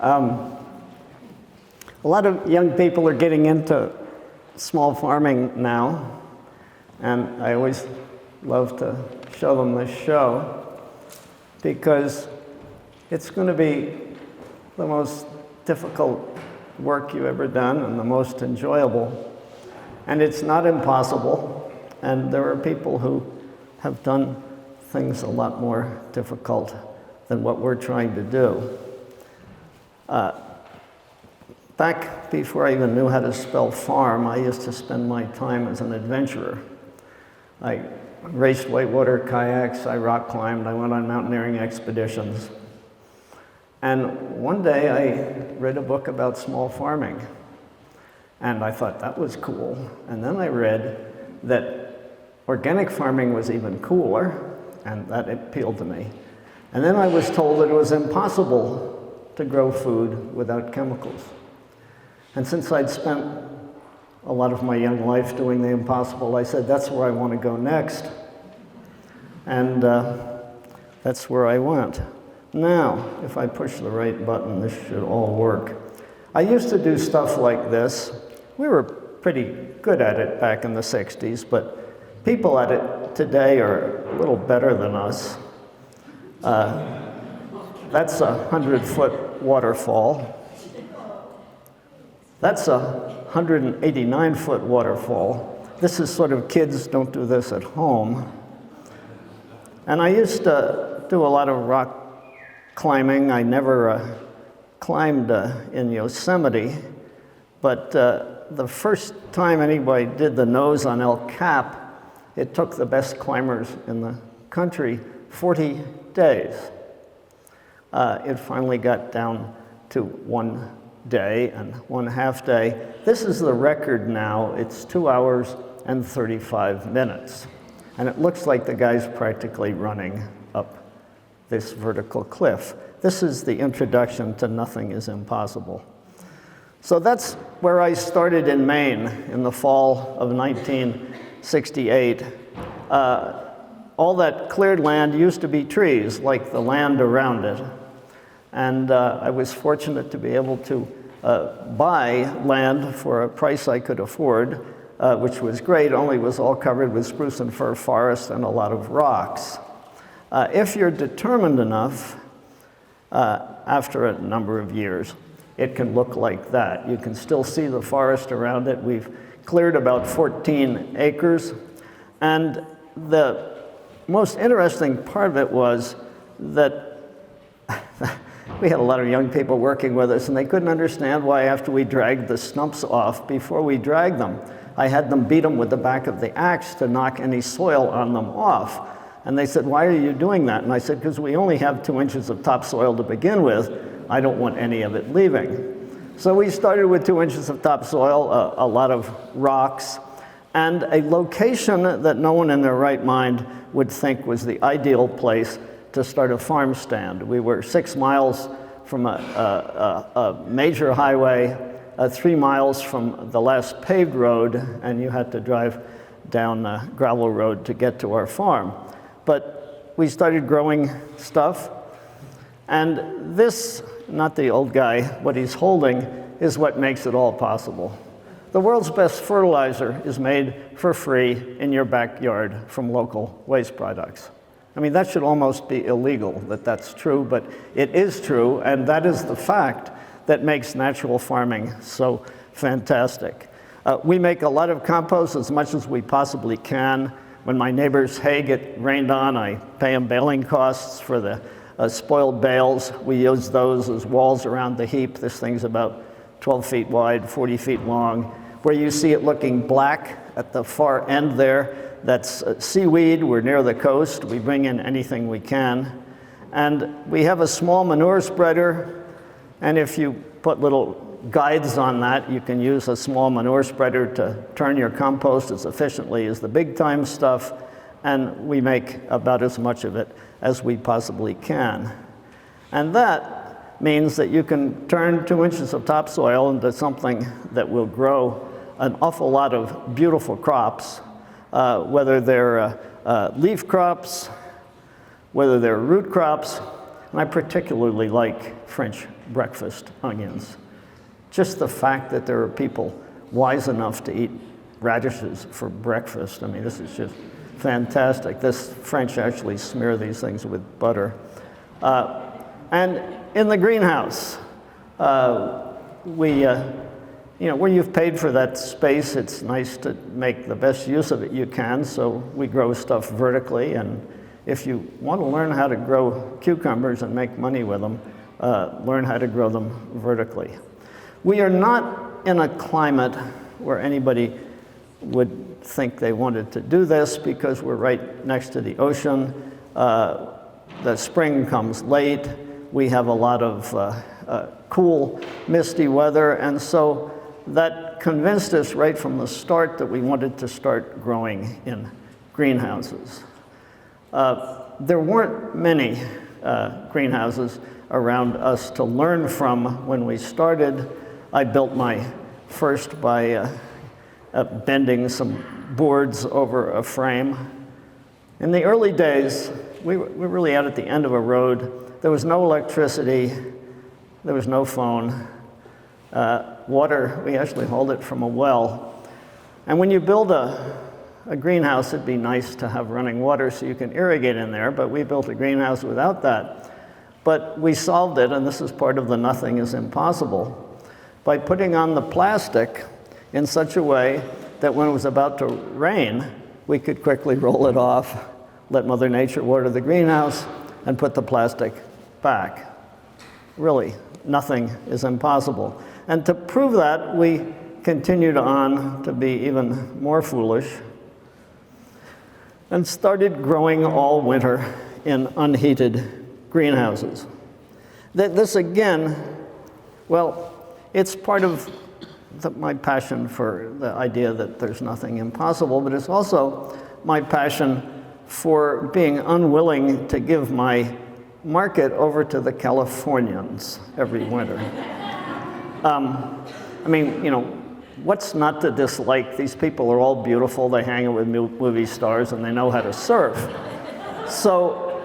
A lot of young people are getting into small farming now, and I always love to show them this show because it's going to be the most difficult work you've ever done and the most enjoyable. And it's not impossible, and there are people who have done things a lot more difficult than what we're trying to do. Back before I even knew how to spell farm, I used to spend my time as an adventurer. I raced whitewater kayaks, I rock climbed, I went on mountaineering expeditions. And one day I read a book about small farming, and I thought that was cool. And then I read that organic farming was even cooler, and that appealed to me. And then I was told that it was impossible to grow food without chemicals. And since I'd spent a lot of my young life doing the impossible, I said, that's where I want to go next. And that's where I went. Now, if I push the right button, this should all work. I used to do stuff like this. We were pretty good at it back in the 60s, but people at it today are a little better than us. That's a 100-foot waterfall. That's a 189-foot waterfall. This is sort of kids don't do this at home. And I used to do a lot of rock climbing. I never climbed in Yosemite, but the first time anybody did the nose on El Cap, it took the best climbers in the country 40 days. It finally got down to 1 day and 1/2 day. This is the record now. It's 2 hours and 35 minutes. And it looks like the guy's practically running up this vertical cliff. This is the introduction to Nothing is Impossible. So that's where I started in Maine in the fall of 1968. All that cleared land used to be trees, like the land around it. And I was fortunate to be able to buy land for a price I could afford, which was great, only it was all covered with spruce and fir forest and a lot of rocks. If you're determined enough, after a number of years, it can look like that. You can still see the forest around it. We've cleared about 14 acres. And the most interesting part of it was that we had a lot of young people working with us, and they couldn't understand why after we dragged the stumps off, before we dragged them, I had them beat them with the back of the axe to knock any soil on them off. And they said, why are you doing that? And I said, because we only have 2 inches of topsoil to begin with. I don't want any of it leaving. So we started with 2 inches of topsoil, a lot of rocks, and a location that no one in their right mind would think was the ideal place to start a farm stand. We were 6 miles from a major highway, 3 miles from the last paved road, and you had to drive down a gravel road to get to our farm. But we started growing stuff, and this, not the old guy, what he's holding is what makes it all possible. The world's best fertilizer is made for free in your backyard from local waste products. I mean, that should almost be illegal that that's true, but it is true, and that is the fact that makes natural farming so fantastic. We make a lot of compost, as much as we possibly can. When my neighbor's hay get rained on, I pay them baling costs for the spoiled bales. We use those as walls around the heap. This thing's about 12 feet wide, 40 feet long. Where you see it looking black at the far end there, that's seaweed. We're near the coast. We bring in anything we can. And we have a small manure spreader, and if you put little guides on that, you can use a small manure spreader to turn your compost as efficiently as the big time stuff, and we make about as much of it as we possibly can. And that means that you can turn 2 inches of topsoil into something that will grow an awful lot of beautiful crops, whether they're leaf crops, whether they're root crops, and I particularly like French breakfast onions. Just the fact that there are people wise enough to eat radishes for breakfast, I mean, this is just fantastic. This French actually smear these things with butter. And in the greenhouse, where you've paid for that space, it's nice to make the best use of it you can, so we grow stuff vertically, and if you want to learn how to grow cucumbers and make money with them, learn how to grow them vertically. We are not in a climate where anybody would think they wanted to do this because we're right next to the ocean. The spring comes late. We have a lot of cool, misty weather, and so that convinced us right from the start that we wanted to start growing in greenhouses. There weren't many greenhouses around us to learn from when we started. I built my first by bending some boards over a frame. In the early days, we were really out at the end of a road. There was no electricity. There was no phone. Water, we actually hauled it from a well. And when you build a greenhouse, it'd be nice to have running water so you can irrigate in there, but we built a greenhouse without that. But we solved it, and this is part of the nothing is impossible, by putting on the plastic in such a way that when it was about to rain, we could quickly roll it off, let Mother Nature water the greenhouse, and put the plastic back. Really, nothing is impossible. And to prove that, we continued on to be even more foolish and started growing all winter in unheated greenhouses. This again, well, it's part of my passion for the idea that there's nothing impossible, but it's also my passion for being unwilling to give my market over to the Californians every winter. I mean, what's not to dislike? These people are all beautiful, they hang out with movie stars, and they know how to surf. So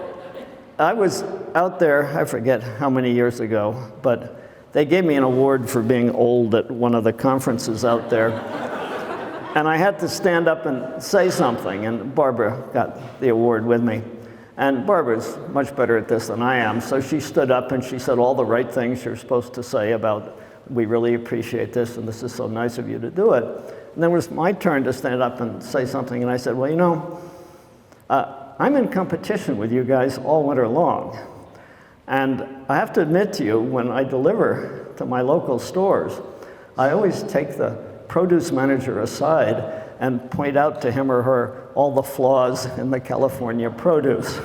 I was out there, I forget how many years ago, but they gave me an award for being old at one of the conferences out there. And I had to stand up and say something, and Barbara got the award with me. And Barbara's much better at this than I am, so she stood up and she said all the right things you're supposed to say about, we really appreciate this, and this is so nice of you to do it. And then it was my turn to stand up and say something, and I said, well, I'm in competition with you guys all winter long. And I have to admit to you, when I deliver to my local stores, I always take the produce manager aside and point out to him or her all the flaws in the California produce.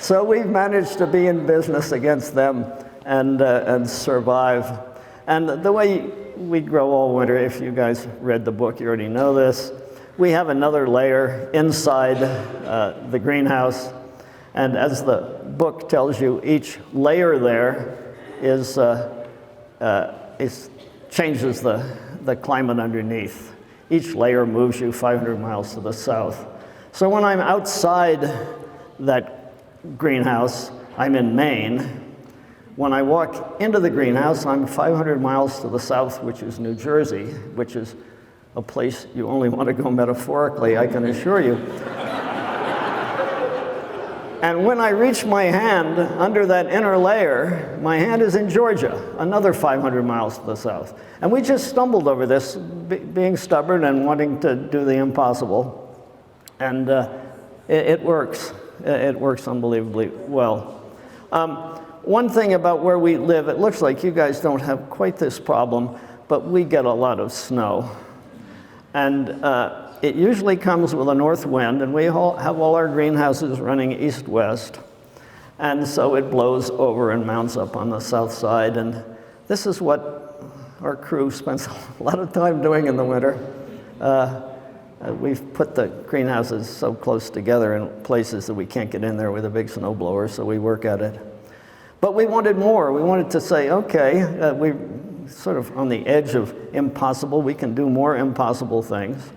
So we've managed to be in business against them and survive. And the way we grow all winter, if you guys read the book, you already know this, we have another layer inside the greenhouse. And as the book tells you, each layer there changes the climate underneath. Each layer moves you 500 miles to the south. So when I'm outside that greenhouse, I'm in Maine. When I walk into the greenhouse, I'm 500 miles to the south, which is New Jersey, which is a place you only want to go metaphorically, I can assure you. And when I reach my hand under that inner layer, my hand is in Georgia, another 500 miles to the south. And we just stumbled over this, being stubborn and wanting to do the impossible. And it works. It works unbelievably well. One thing about where we live, it looks like you guys don't have quite this problem, but we get a lot of snow. And it usually comes with a north wind, and we have all our greenhouses running east-west. And so it blows over and mounts up on the south side. And this is what our crew spends a lot of time doing in the winter. We've put the greenhouses so close together in places that we can't get in there with a big snowblower, so we work at it. But we wanted more. We wanted to say, okay, we're sort of on the edge of impossible. We can do more impossible things.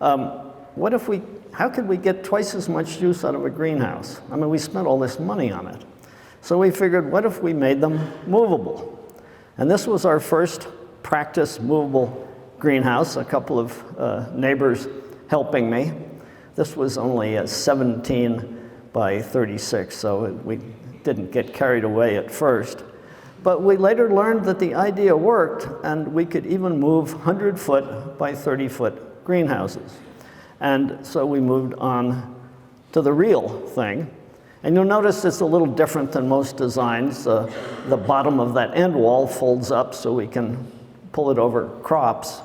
How could we get twice as much use out of a greenhouse? I mean, we spent all this money on it. So we figured, what if we made them movable? And this was our first practice movable greenhouse, a couple of neighbors helping me. This was only a 17 by 36, so we didn't get carried away at first. But we later learned that the idea worked, and we could even move 100-foot by 30-foot greenhouses. And so we moved on to the real thing. And you'll notice it's a little different than most designs. The bottom of that end wall folds up so we can pull it over crops.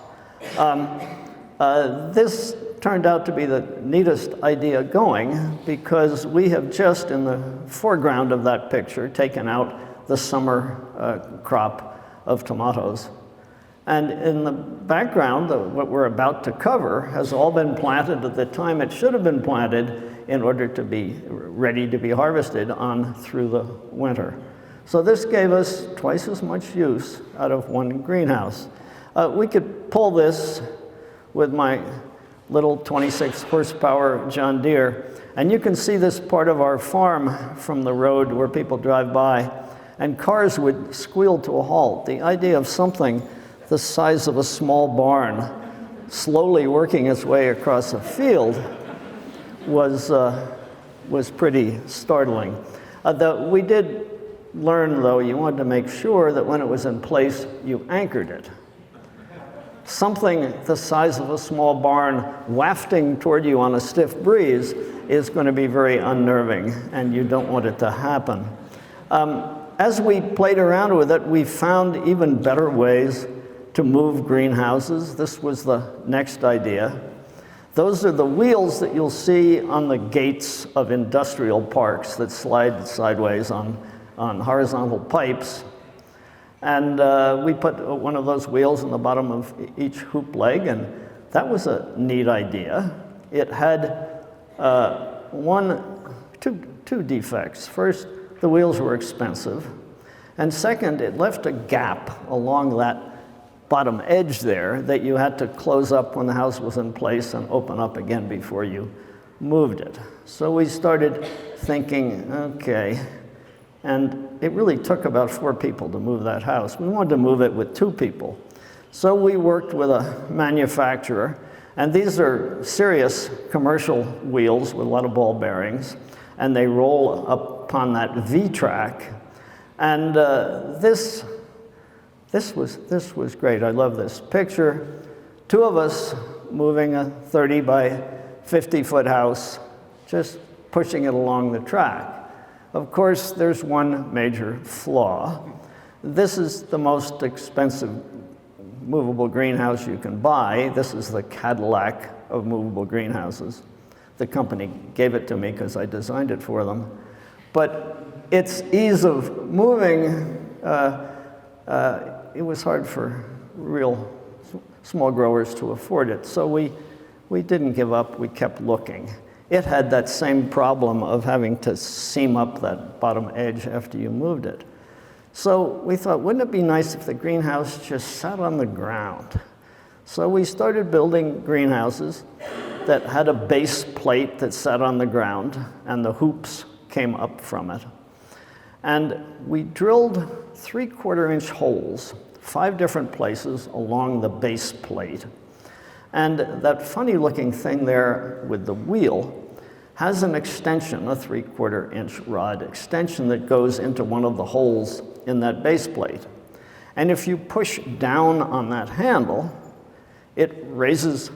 This turned out to be the neatest idea going, because we have just, in the foreground of that picture, taken out the summer crop of tomatoes. And in the background, what we're about to cover has all been planted at the time it should have been planted in order to be ready to be harvested on through the winter. So this gave us twice as much use out of one greenhouse. We could pull this with my little 26 horsepower John Deere, and you can see this part of our farm from the road where people drive by, and cars would squeal to a halt. The idea of something the size of a small barn slowly working its way across a field was pretty startling. We did learn, though, you wanted to make sure that when it was in place, you anchored it. Something the size of a small barn wafting toward you on a stiff breeze is going to be very unnerving, and you don't want it to happen. As we played around with it, we found even better ways to move greenhouses. This was the next idea. Those are the wheels that you'll see on the gates of industrial parks that slide sideways on horizontal pipes. And we put one of those wheels in the bottom of each hoop leg, and that was a neat idea. It had two defects. First, the wheels were expensive. And second, it left a gap along that bottom edge there that you had to close up when the house was in place and open up again before you moved it. So we started thinking, okay, and it really took about 4 people to move that house. We wanted to move it with 2 people. So we worked with a manufacturer, and these are serious commercial wheels with a lot of ball bearings, and they roll up upon that V-track. And this was great. I love this picture. 2 of us moving a 30 by 50 foot house, just pushing it along the track. Of course, there's one major flaw. This is the most expensive movable greenhouse you can buy. This is the Cadillac of movable greenhouses. The company gave it to me because I designed it for them. But its ease of moving, it was hard for real small growers to afford it. So we didn't give up, we kept looking. It had that same problem of having to seam up that bottom edge after you moved it. So we thought, wouldn't it be nice if the greenhouse just sat on the ground? So we started building greenhouses that had a base plate that sat on the ground, and the hoops came up from it. And we drilled 3/4-inch holes, 5 different places along the base plate. And that funny looking thing there with the wheel has an extension, a 3/4-inch rod extension that goes into one of the holes in that base plate. And if you push down on that handle, it raises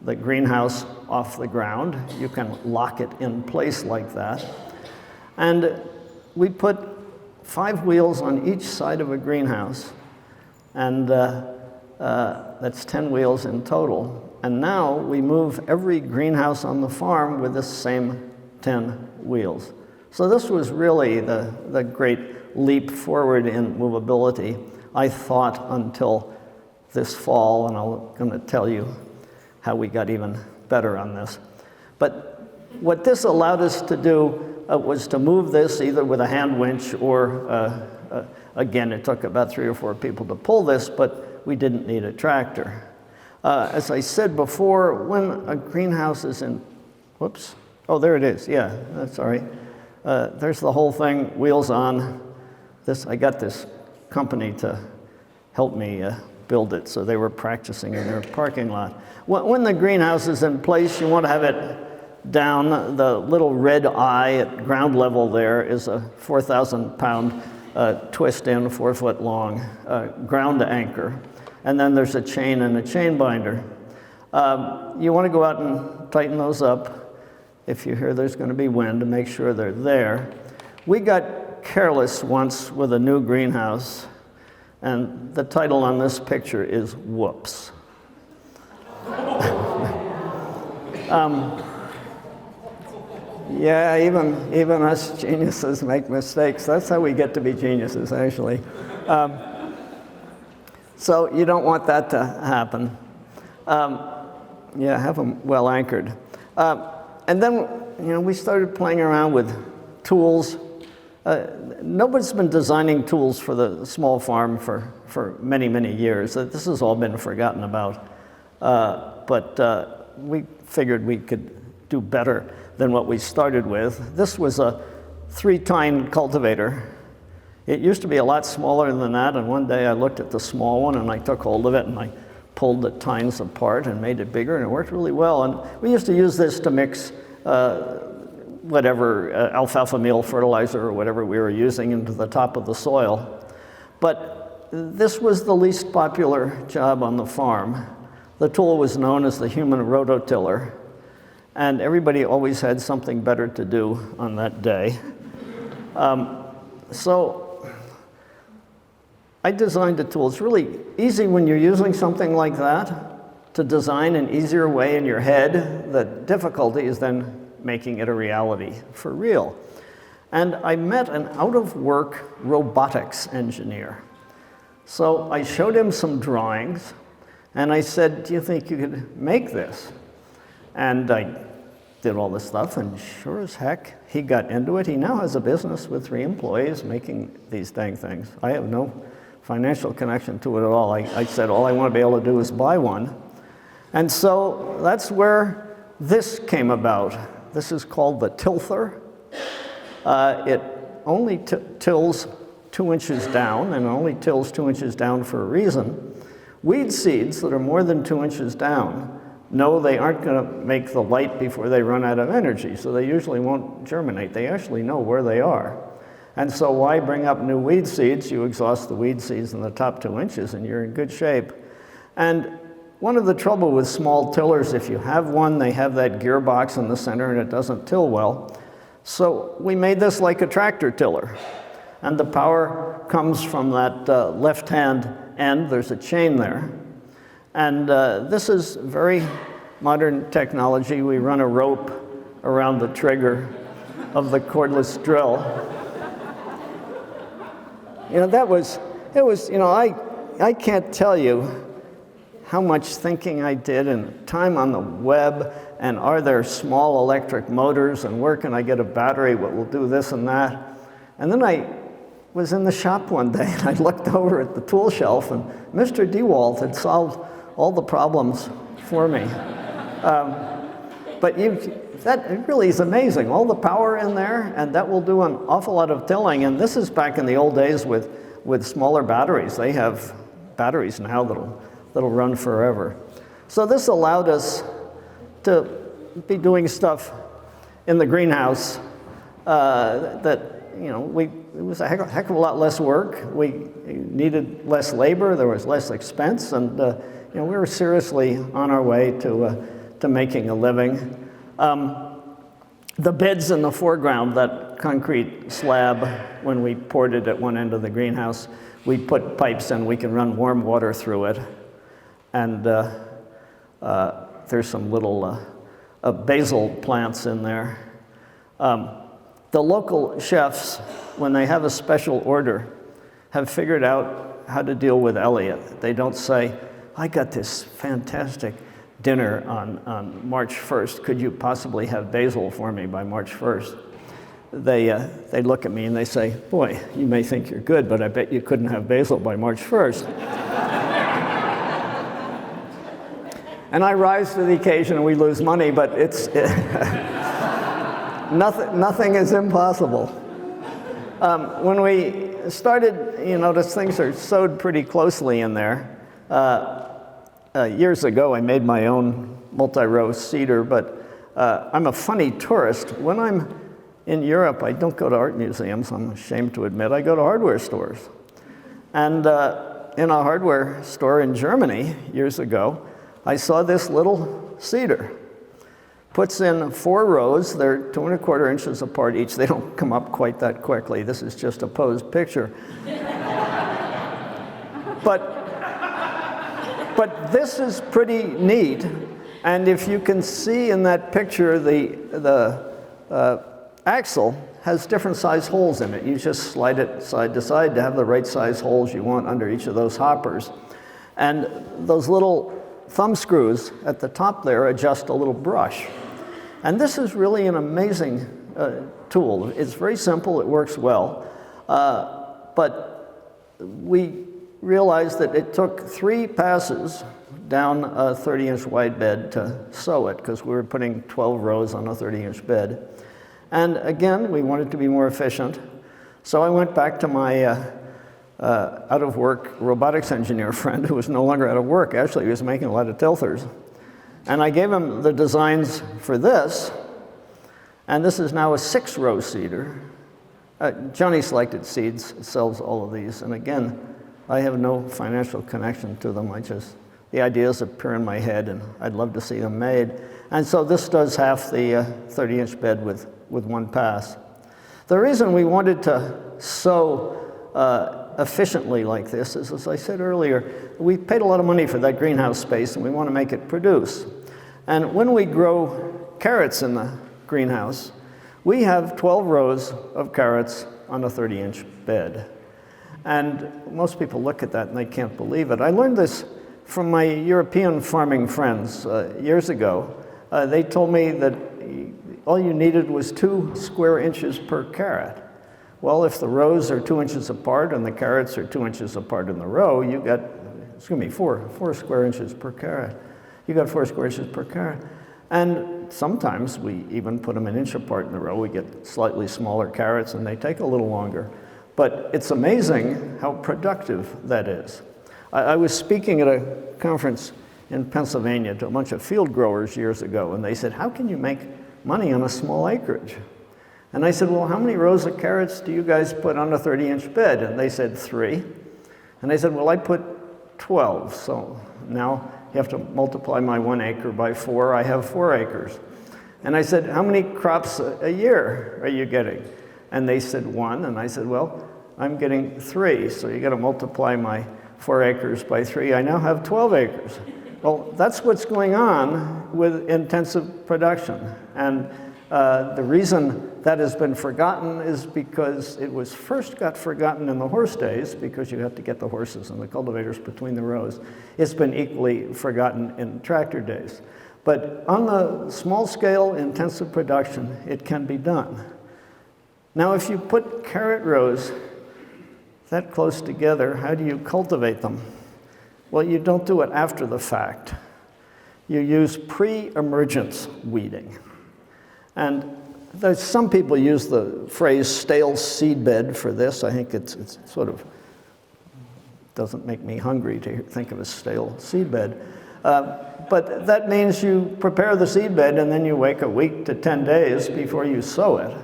the greenhouse off the ground. You can lock it in place like that. And we put 5 wheels on each side of a greenhouse, and that's 10 wheels in total. And now we move every greenhouse on the farm with the same 10 wheels. So this was really the great leap forward in movability, I thought, until this fall, and I'm going to tell you how we got even better on this. But what this allowed us to do was to move this either with a hand winch or, again, it took about 3 or 4 people to pull this, but we didn't need a tractor. As I said before, when a greenhouse is in, whoops, oh, there it is, yeah, that's all right. There's the whole thing, wheels on. I got this company to help me build it, so they were practicing in their parking lot. When the greenhouse is in place, you want to have it down. The little red eye at ground level there is a 4,000-pound twist in, 4 foot long, ground anchor. And then there's a chain and a chain binder. You want to go out and tighten those up if you hear there's going to be wind to make sure they're there. We got careless once with a new greenhouse, and the title on this picture is Whoops. Yeah, even us geniuses make mistakes. That's how we get to be geniuses, actually. So you don't want that to happen. Yeah, have them well anchored. And then, we started playing around with tools. Nobody's been designing tools for the small farm for many, many years. This has all been forgotten about. But we figured we could do better than what we started with. This was a 3-tine cultivator. It used to be a lot smaller than that, and one day I looked at the small one and I took hold of it and I pulled the tines apart and made it bigger, and it worked really well. And we used to use this to mix whatever alfalfa meal fertilizer or whatever we were using into the top of the soil. But this was the least popular job on the farm. The tool was known as the human rototiller, and everybody always had something better to do on that day. So I designed a tool. It's really easy when you're using something like that to design an easier way in your head. The difficulty is then making it a reality for real. And I met an out-of-work robotics engineer. So I showed him some drawings, and I said, do you think you could make this? And I did all this stuff, and sure as heck, he got into it. He now has a business with 3 employees making these dang things. I have no financial connection to it at all. I said, all I want to be able to do is buy one. And so that's where this came about. This is called the tilther. It only tills 2 inches down, and only tills 2 inches down for a reason. Weed seeds that are more than 2 inches down know they aren't going to make the light before they run out of energy, so they usually won't germinate. They actually know where they are. And so why bring up new weed seeds? You exhaust the weed seeds in the top 2 inches and you're in good shape. And one of the trouble with small tillers, if you have one, they have that gearbox in the center and it doesn't till well. So we made this like a tractor tiller. And the power comes from that left-hand end. There's a chain there. And this is very modern technology. We run a rope around the trigger of the cordless drill. I can't tell you how much thinking I did and time on the web, and are there small electric motors, and where can I get a battery that will do this and that. And then I was in the shop one day and I looked over at the tool shelf and Mr. DeWalt had solved all the problems for me. But that really is amazing. All the power in there, and that will do an awful lot of tilling. And this is back in the old days with smaller batteries. They have batteries now that'll run forever. So this allowed us to be doing stuff in the greenhouse it was a heck of a lot less work. We needed less labor. There was less expense, and we were seriously on our way to making a living. The beds in the foreground, that concrete slab, when we poured it at one end of the greenhouse, we put pipes in. We can run warm water through it. And there's some little basil plants in there. The local chefs, when they have a special order, have figured out how to deal with Elliot. They don't say, I got this fantastic dinner on March 1st. Could you possibly have basil for me by March 1st? They look at me and they say, boy, you may think you're good, but I bet you couldn't have basil by March 1st. And I rise to the occasion and we lose money, but Nothing is impossible. When we started, you notice things are sewed pretty closely in there. Years ago, I made my own multi-row cedar, but I'm a funny tourist. When I'm in Europe, I don't go to art museums, I'm ashamed to admit. I go to hardware stores. And in a hardware store in Germany years ago, I saw this little cedar. Puts in 4 rows, they're 2 1/4 inches apart each. They don't come up quite that quickly. This is just a posed picture. But this is pretty neat. And if you can see in that picture, the axle has different size holes in it. You just slide it side to side to have the right size holes you want under each of those hoppers. And those little thumb screws at the top there adjust a little brush. And this is really an amazing tool. It's very simple, it works well. But we realized that it took 3 passes down a 30-inch wide bed to sow it, because we were putting 12 rows on a 30-inch bed. And again, we wanted to be more efficient. So I went back to my out-of-work robotics engineer friend, who was no longer out of work. Actually, he was making a lot of tilthers. And I gave him the designs for this. And this is now a 6-row cedar. Johnny Selected Seeds sells all of these. And again, I have no financial connection to them. The ideas appear in my head, and I'd love to see them made. And so this does half the 30-inch bed with 1 pass. The reason we wanted to sow efficiently like this is, as I said earlier, we paid a lot of money for that greenhouse space, and we want to make it produce. And when we grow carrots in the greenhouse, we have 12 rows of carrots on a 30-inch bed. And most people look at that and they can't believe it. I learned this from my European farming friends years ago. They told me that all you needed was 2 square inches per carrot. Well, if the rows are 2 inches apart and the carrots are 2 inches apart in the row, you got, 4 square inches per carrot. You got 4 square inches per carrot. And sometimes we even put them an inch apart in the row. We get slightly smaller carrots and they take a little longer. But it's amazing how productive that is. I was speaking at a conference in Pennsylvania to a bunch of field growers years ago, and they said, how can you make money on a small acreage? And I said, well, how many rows of carrots do you guys put on a 30-inch bed? And they said 3. And I said, well, I put 12. So now you have to multiply my 1 acre by 4. I have 4 acres. And I said, how many crops a year are you getting? And they said 1. And I said, well, I'm getting 3. So you got to multiply my 4 acres by 3. I now have 12 acres. Well, that's what's going on with intensive production. And the reason that has been forgotten is because it was first got forgotten in the horse days, because you have to get the horses and the cultivators between the rows. It's been equally forgotten in tractor days. But on the small scale intensive production, it can be done. Now, if you put carrot rows that close together, how do you cultivate them? Well, you don't do it after the fact. You use pre-emergence weeding. And some people use the phrase stale seedbed for this. I think it's sort of doesn't make me hungry to think of a stale seedbed. But that means you prepare the seedbed and then you wait a week to 10 days before you sow it.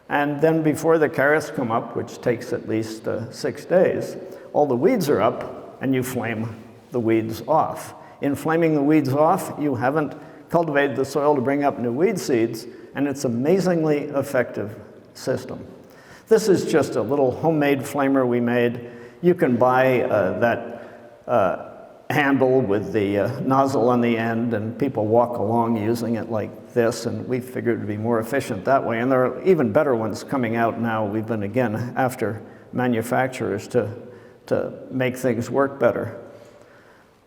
And then before the carrots come up, which takes at least 6 days, all the weeds are up and you flame the weeds off. In flaming the weeds off, you haven't cultivated the soil to bring up new weed seeds, and it's an amazingly effective system. This is just a little homemade flamer we made. You can buy that handle with the nozzle on the end, and people walk along using it like this, and we figured it would be more efficient that way. And there are even better ones coming out now. We've been, again, after manufacturers to make things work better.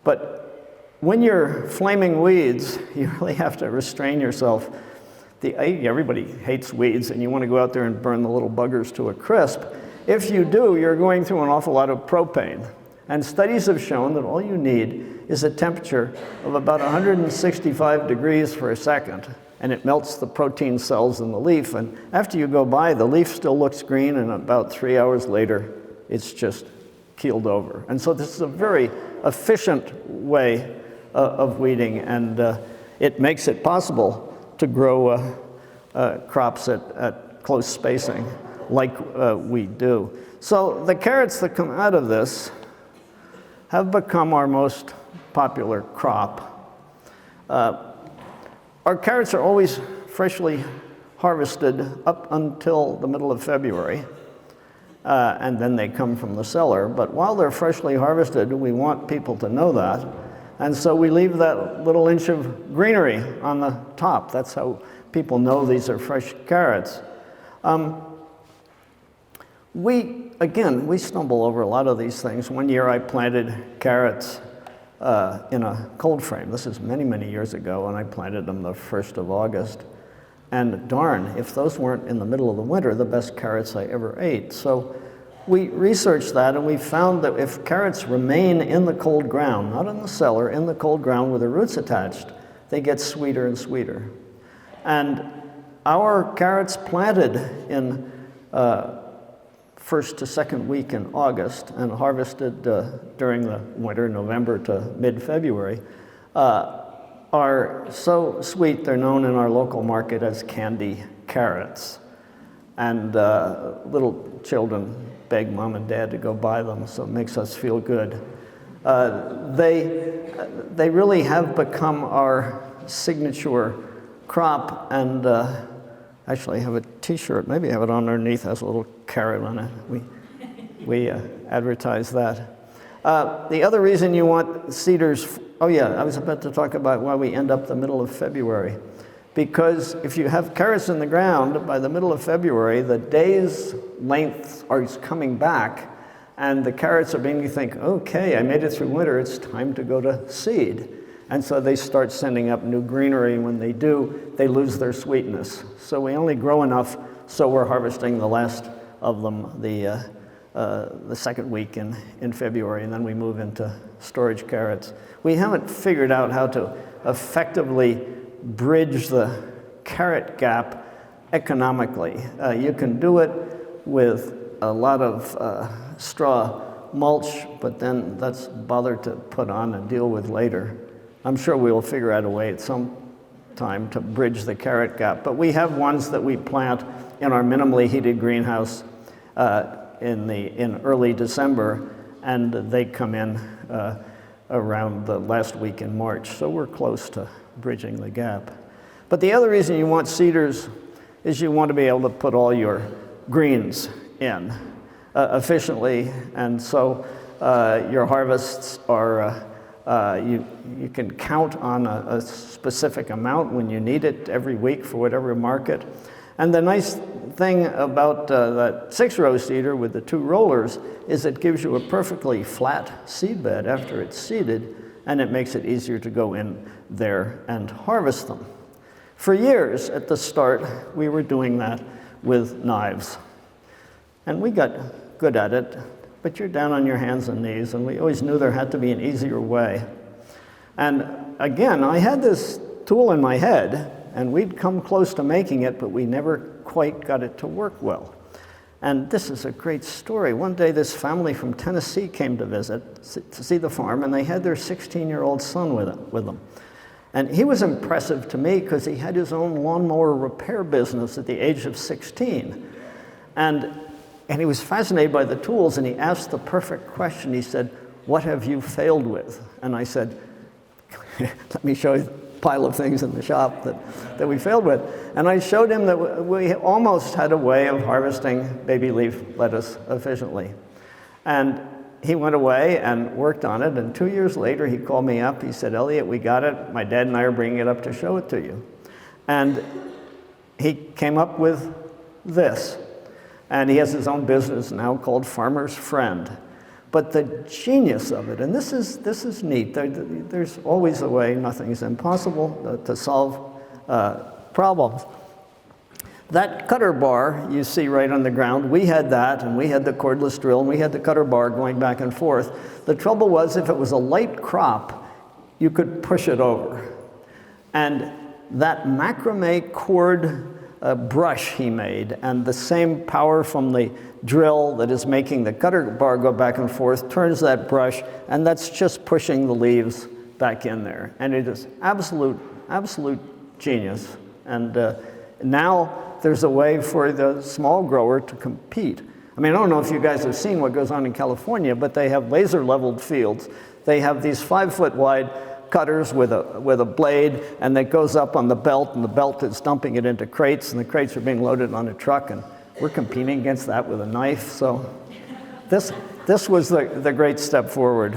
But when you're flaming weeds, you really have to restrain yourself. Everybody hates weeds, and you want to go out there and burn the little buggers to a crisp. If you do, you're going through an awful lot of propane. And studies have shown that all you need is a temperature of about 165 degrees for a second, and it melts the protein cells in the leaf. And after you go by, the leaf still looks green, and about 3 hours later, it's just keeled over. And so this is a very efficient way of weeding, and it makes it possible to grow crops at close spacing like we do. So the carrots that come out of this have become our most popular crop. Our carrots are always freshly harvested up until the middle of February, and then they come from the cellar. But while they're freshly harvested, we want people to know that. And so we leave that little inch of greenery on the top. That's how people know these are fresh carrots. We stumble over a lot of these things. One year I planted carrots in a cold frame. This is many, many years ago, and I planted them the 1st of August. And darn, if those weren't in the middle of the winter, the best carrots I ever ate. So we researched that, and we found that if carrots remain in the cold ground, not in the cellar, in the cold ground with the roots attached, they get sweeter and sweeter. And our carrots planted in first to second week in August and harvested during the winter, November to mid-February, are so sweet they're known in our local market as candy carrots. And little children beg mom and dad to go buy them, so it makes us feel good. They really have become our signature crop, and actually I have a t-shirt, maybe I have it on underneath, has a little carrot on it. We advertise that. The other reason you want cedars, oh yeah, I was about to talk about why we end up the middle of February. Because if you have carrots in the ground, by the middle of February, the day's length is coming back, and the carrots are beginning to think, okay, I made it through winter, it's time to go to seed. And so they start sending up new greenery. When they do, they lose their sweetness. So we only grow enough, so we're harvesting the last of them the second week in February, and then we move into storage carrots. We haven't figured out how to effectively bridge the carrot gap economically. You can do it with a lot of straw mulch, but then that's bother to put on and deal with later. I'm sure we will figure out a way at some time to bridge the carrot gap, but we have ones that we plant in our minimally heated greenhouse in early December, and they come in around the last week in March, so we're close to bridging the gap. But the other reason you want cedars is you want to be able to put all your greens in efficiently, and so your harvests are, you can count on a specific amount when you need it every week for whatever market. And the nice thing about that 6-row seeder with the 2 rollers is it gives you a perfectly flat seed bed after it's seeded, and it makes it easier to go in there and harvest them. For years at the start, we were doing that with knives. And we got good at it, but you're down on your hands and knees, and we always knew there had to be an easier way. And again, I had this tool in my head, and we'd come close to making it, but we never quite got it to work well. And this is a great story. One day, this family from Tennessee came to visit, to see the farm, and they had their 16-year-old son with them. And he was impressive to me because he had his own lawnmower repair business at the age of 16. And he was fascinated by the tools, and he asked the perfect question. He said, "What have you failed with?" And I said, "Let me show you the pile of things in the shop that we failed with." And I showed him that we almost had a way of harvesting baby leaf lettuce efficiently. And he went away and worked on it, and 2 years later he called me up. He said, "Elliot, we got it. My dad and I are bringing it up to show it to you." And he came up with this. And he has his own business now called Farmer's Friend. But the genius of it, and this is neat, there's always a way, nothing's impossible to solve problems. That cutter bar you see right on the ground, we had that, and we had the cordless drill, and we had the cutter bar going back and forth. The trouble was, if it was a light crop, you could push it over. And that macrame cord brush he made, and the same power from the drill that is making the cutter bar go back and forth turns that brush, and that's just pushing the leaves back in there. And it is absolute genius. And now there's a way for the small grower to compete. I mean, I don't know if you guys have seen what goes on in California, but they have laser leveled fields. They have these 5-foot wide cutters with a blade, and that goes up on the belt, and the belt is dumping it into crates, and the crates are being loaded on a truck, and we're competing against that with a knife. So this was the great step forward.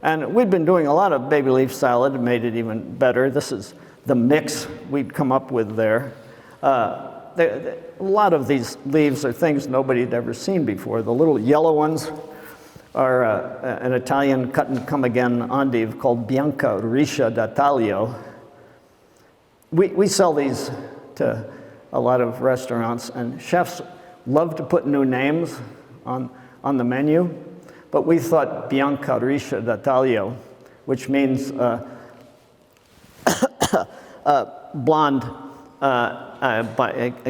And we'd been doing a lot of baby leaf salad and made it even better. This is the mix we'd come up with there. A lot of these leaves are things nobody had ever seen before. The little yellow ones are an Italian cut and come again endive called Bianca Riscia d'Italia. We sell these to a lot of restaurants, and chefs love to put new names on the menu, but we thought Bianca Riscia d'Italia, which means blonde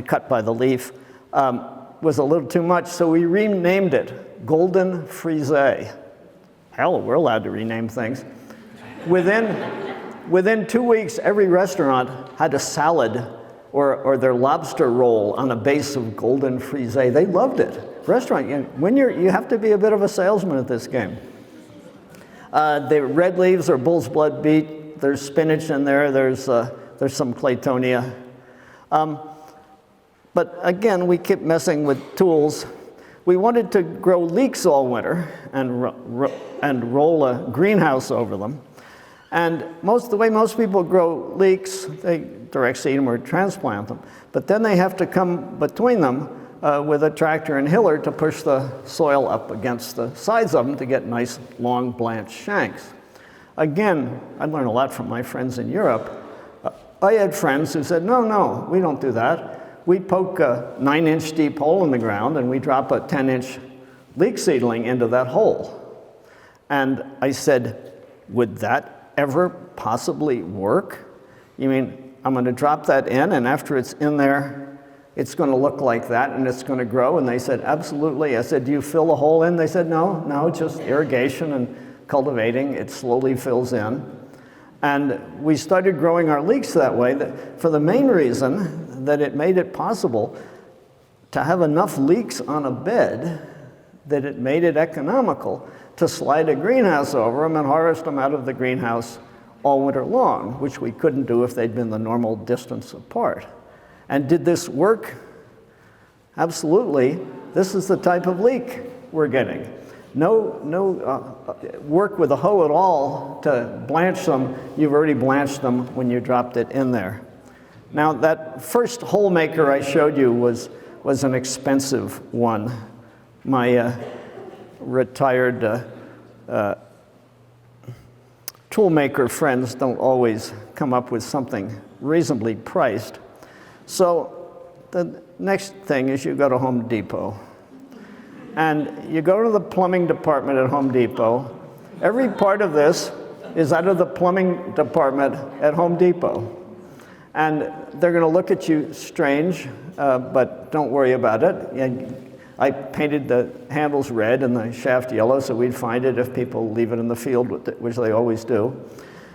cut by the leaf, was a little too much, so we renamed it Golden Frise. Hell, we're allowed to rename things. Within 2 weeks, every restaurant had a salad or their lobster roll on a base of Golden Frise. They loved it. Restaurant, you have to be a bit of a salesman at this game. The red leaves are bull's blood beet. There's spinach in there. There's some claytonia. But again, we keep messing with tools. We wanted to grow leeks all winter and roll a greenhouse over them. And the way most people grow leeks, they direct seed them or transplant them. But then they have to come between them with a tractor and hiller to push the soil up against the sides of them to get nice long blanched shanks. Again, I learned a lot from my friends in Europe. I had friends who said, no, we don't do that. We poke a 9-inch deep hole in the ground and we drop a 10-inch leek seedling into that hole. And I said, would that ever possibly work? You mean, I'm going to drop that in, and after it's in there, it's going to look like that and it's going to grow? And they said, absolutely. I said, do you fill the hole in? They said, no, just irrigation and cultivating. It slowly fills in. And we started growing our leeks that way for the main reason that it made it possible to have enough leeks on a bed that it made it economical to slide a greenhouse over them and harvest them out of the greenhouse all winter long, which we couldn't do if they'd been the normal distance apart. And did this work? Absolutely. This is the type of leek we're getting. No work with a hoe at all to blanch them. You've already blanched them when you dropped it in there. Now, that first hole maker I showed you was an expensive one. My retired tool maker friends don't always come up with something reasonably priced. So the next thing is you go to Home Depot. And you go to the plumbing department at Home Depot. Every part of this is out of the plumbing department at Home Depot. And they're going to look at you strange, but don't worry about it. And I painted the handles red and the shaft yellow so we'd find it if people leave it in the field, which they always do.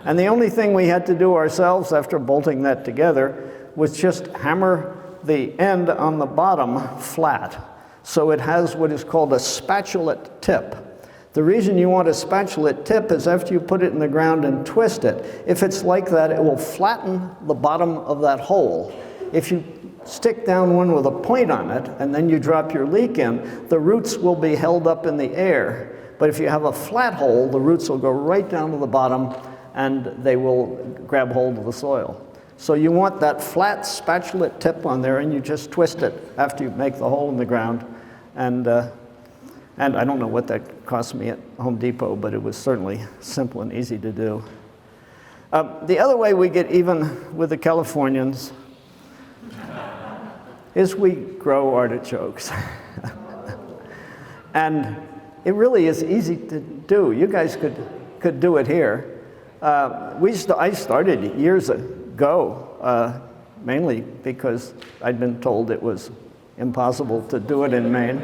And the only thing we had to do ourselves after bolting that together was just hammer the end on the bottom flat. So it has what is called a spatulate tip. The reason you want a spatulate tip is after you put it in the ground and twist it, if it's like that, it will flatten the bottom of that hole. If you stick down one with a point on it and then you drop your leek in, the roots will be held up in the air. But if you have a flat hole, the roots will go right down to the bottom and they will grab hold of the soil. So you want that flat spatulate tip on there, and you just twist it after you make the hole in the ground. And I don't know what that cost me at Home Depot, but it was certainly simple and easy to do. The other way we get even with the Californians is we grow artichokes. And it really is easy to do. You guys could do it here. I started years ago mainly because I'd been told it was impossible to do it in Maine.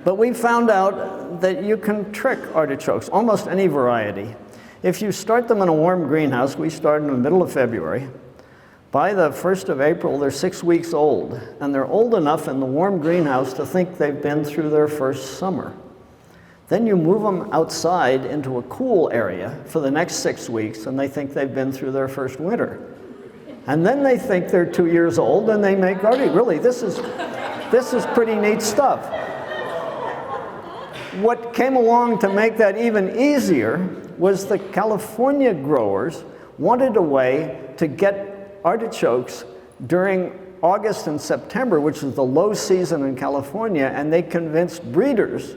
But we found out that you can trick artichokes, almost any variety. If you start them in a warm greenhouse, we start in the middle of February. By the 1st of April, they're 6 weeks old, and they're old enough in the warm greenhouse to think they've been through their first summer. Then you move them outside into a cool area for the next 6 weeks, and they think they've been through their first winter. And then they think they're 2 years old, and they make artichokes. Really, this is pretty neat stuff. What came along to make that even easier was the California growers wanted a way to get artichokes during August and September, which is the low season in California, and they convinced breeders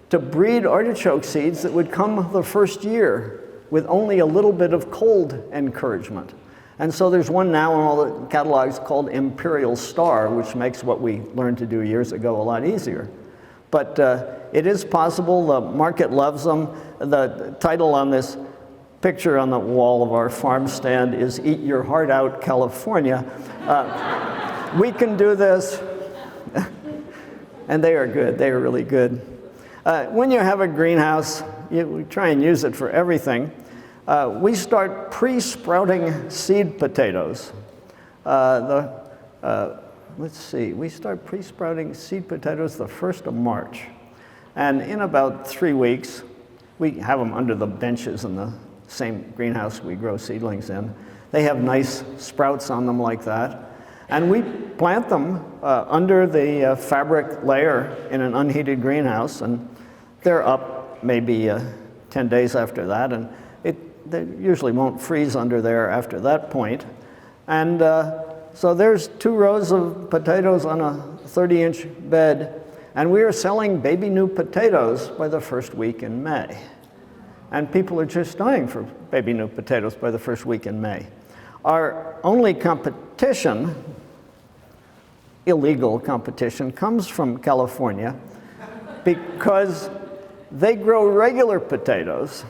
to breed artichoke seeds that would come the first year with only a little bit of cold encouragement. And so there's one now in all the catalogs called Imperial Star, which makes what we learned to do years ago a lot easier. But it is possible, the market loves them. The title on this picture on the wall of our farm stand is "Eat Your Heart Out, California." We can do this, and they are good, they are really good. When you have a greenhouse, we try and use it for everything. We start pre-sprouting seed potatoes. Let's see, we start pre-sprouting seed potatoes the 1st of March. And in about 3 weeks, we have them under the benches in the same greenhouse we grow seedlings in. They have nice sprouts on them like that. And we plant them under the fabric layer in an unheated greenhouse, and they're up maybe 10 days after that, and they usually won't freeze under there after that point. And so there's 2 rows of potatoes on a 30-inch bed, and we are selling baby new potatoes by the first week in May. And people are just dying for baby new potatoes by the first week in May. Our only competition, illegal competition, comes from California because they grow regular potatoes,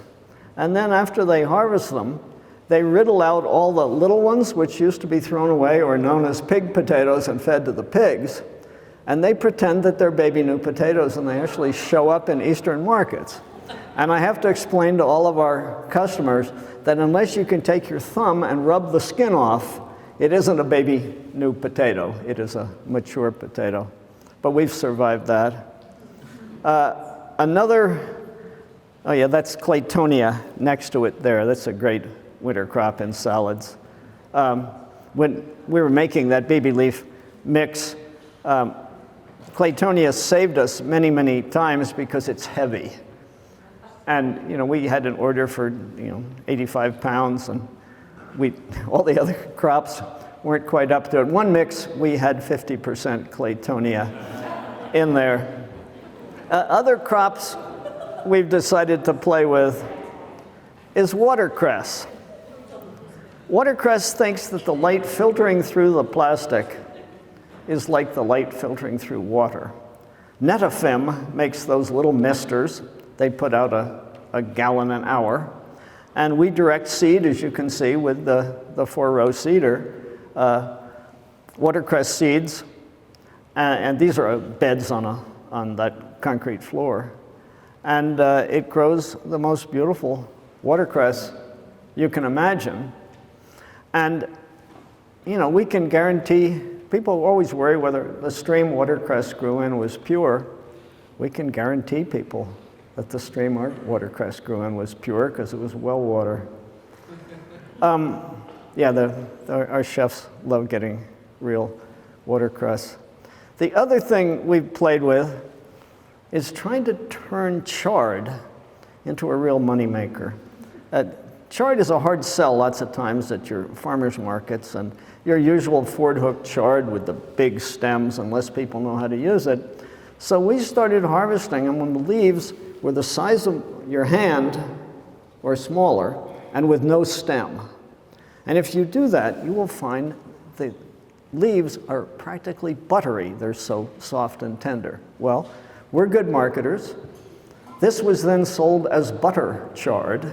and then after they harvest them, they riddle out all the little ones, which used to be thrown away or known as pig potatoes and fed to the pigs, and they pretend that they're baby new potatoes, and they actually show up in Eastern markets. And I have to explain to all of our customers that unless you can take your thumb and rub the skin off, it isn't a baby new potato. It is a mature potato. But we've survived that. Oh yeah, that's Claytonia next to it there. That's a great winter crop in salads. When we were making that baby leaf mix, Claytonia saved us many, many times because it's heavy. And we had an order for 85 pounds, and all the other crops weren't quite up to it. One mix, we had 50% Claytonia in there. Other crops we've decided to play with is watercress. Watercress thinks that the light filtering through the plastic is like the light filtering through water. Netafim makes those little misters. They put out a gallon an hour. And we direct seed, as you can see, with the 4-row seeder, watercress seeds. And these are beds on that concrete floor. And it grows the most beautiful watercress you can imagine. And, we can guarantee, people always worry whether the stream watercress grew in was pure. We can guarantee people that the stream watercress grew in was pure because it was well water. Yeah, our chefs love getting real watercress. The other thing we've played with is trying to turn chard into a real moneymaker. Chard is a hard sell lots of times at your farmers markets, and your usual Ford hook chard with the big stems, unless people know how to use it. So we started harvesting them when the leaves were the size of your hand or smaller and with no stem. And if you do that, you will find the leaves are practically buttery. They're so soft and tender. Well, we're good marketers. This was then sold as butter chard.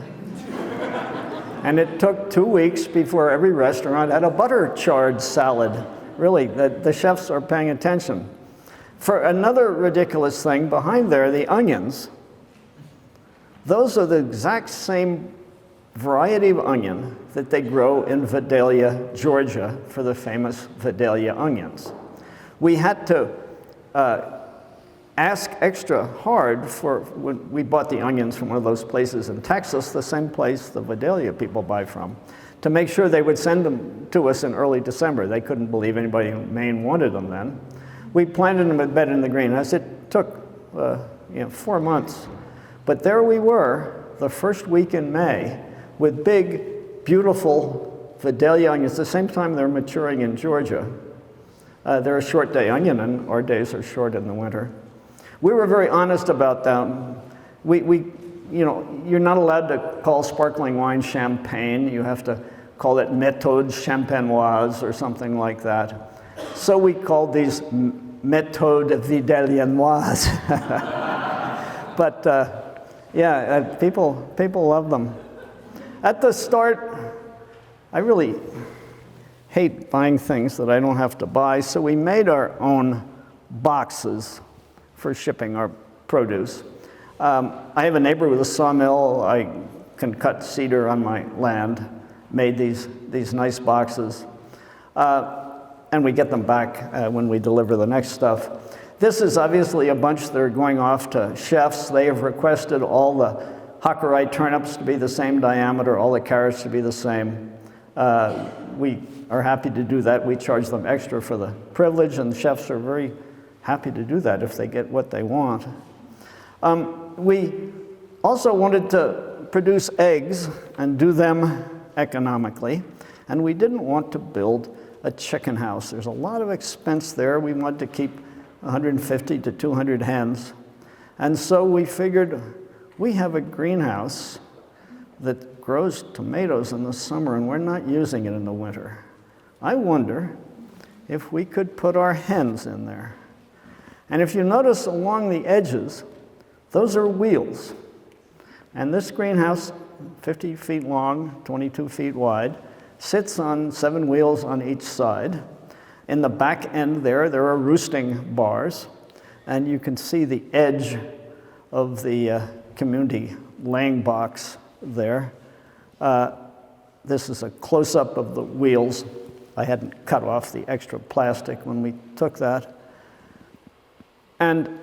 And it took 2 weeks before every restaurant had a butter chard salad. Really, the chefs are paying attention. For another ridiculous thing, behind there, the onions, those are the exact same variety of onion that they grow in Vidalia, Georgia, for the famous Vidalia onions. We had to ask extra hard for when we bought the onions from one of those places in Texas, the same place the Vidalia people buy from, to make sure they would send them to us in early December. They couldn't believe anybody in Maine wanted them then. We planted them at bed in the greenhouse. It took 4 months. But there we were, the first week in May, with big, beautiful Vidalia onions. At the same time they're maturing in Georgia. They're a short day onion, and our days are short in the winter. We were very honest about them. You're not allowed to call sparkling wine champagne. You have to call it méthode champenoise or something like that. So we called these méthode vidalianoise. But people love them. At the start, I really hate buying things that I don't have to buy, so we made our own boxes for shipping our produce. I have a neighbor with a sawmill. I can cut cedar on my land, made these nice boxes. And we get them back when we deliver the next stuff. This is obviously a bunch that are going off to chefs. They have requested all the Hakurei turnips to be the same diameter, all the carrots to be the same. We are happy to do that. We charge them extra for the privilege, and the chefs are very happy to do that if they get what they want. We also wanted to produce eggs and do them economically, and we didn't want to build a chicken house. There's a lot of expense there. We wanted to keep 150 to 200 hens. And so we figured we have a greenhouse that grows tomatoes in the summer and we're not using it in the winter. I wonder if we could put our hens in there. And if you notice along the edges, those are wheels. And this greenhouse, 50 feet long, 22 feet wide, sits on 7 wheels on each side. In the back end there are roosting bars, and you can see the edge of the community laying box there. This is a close-up of the wheels. I hadn't cut off the extra plastic when we took that. And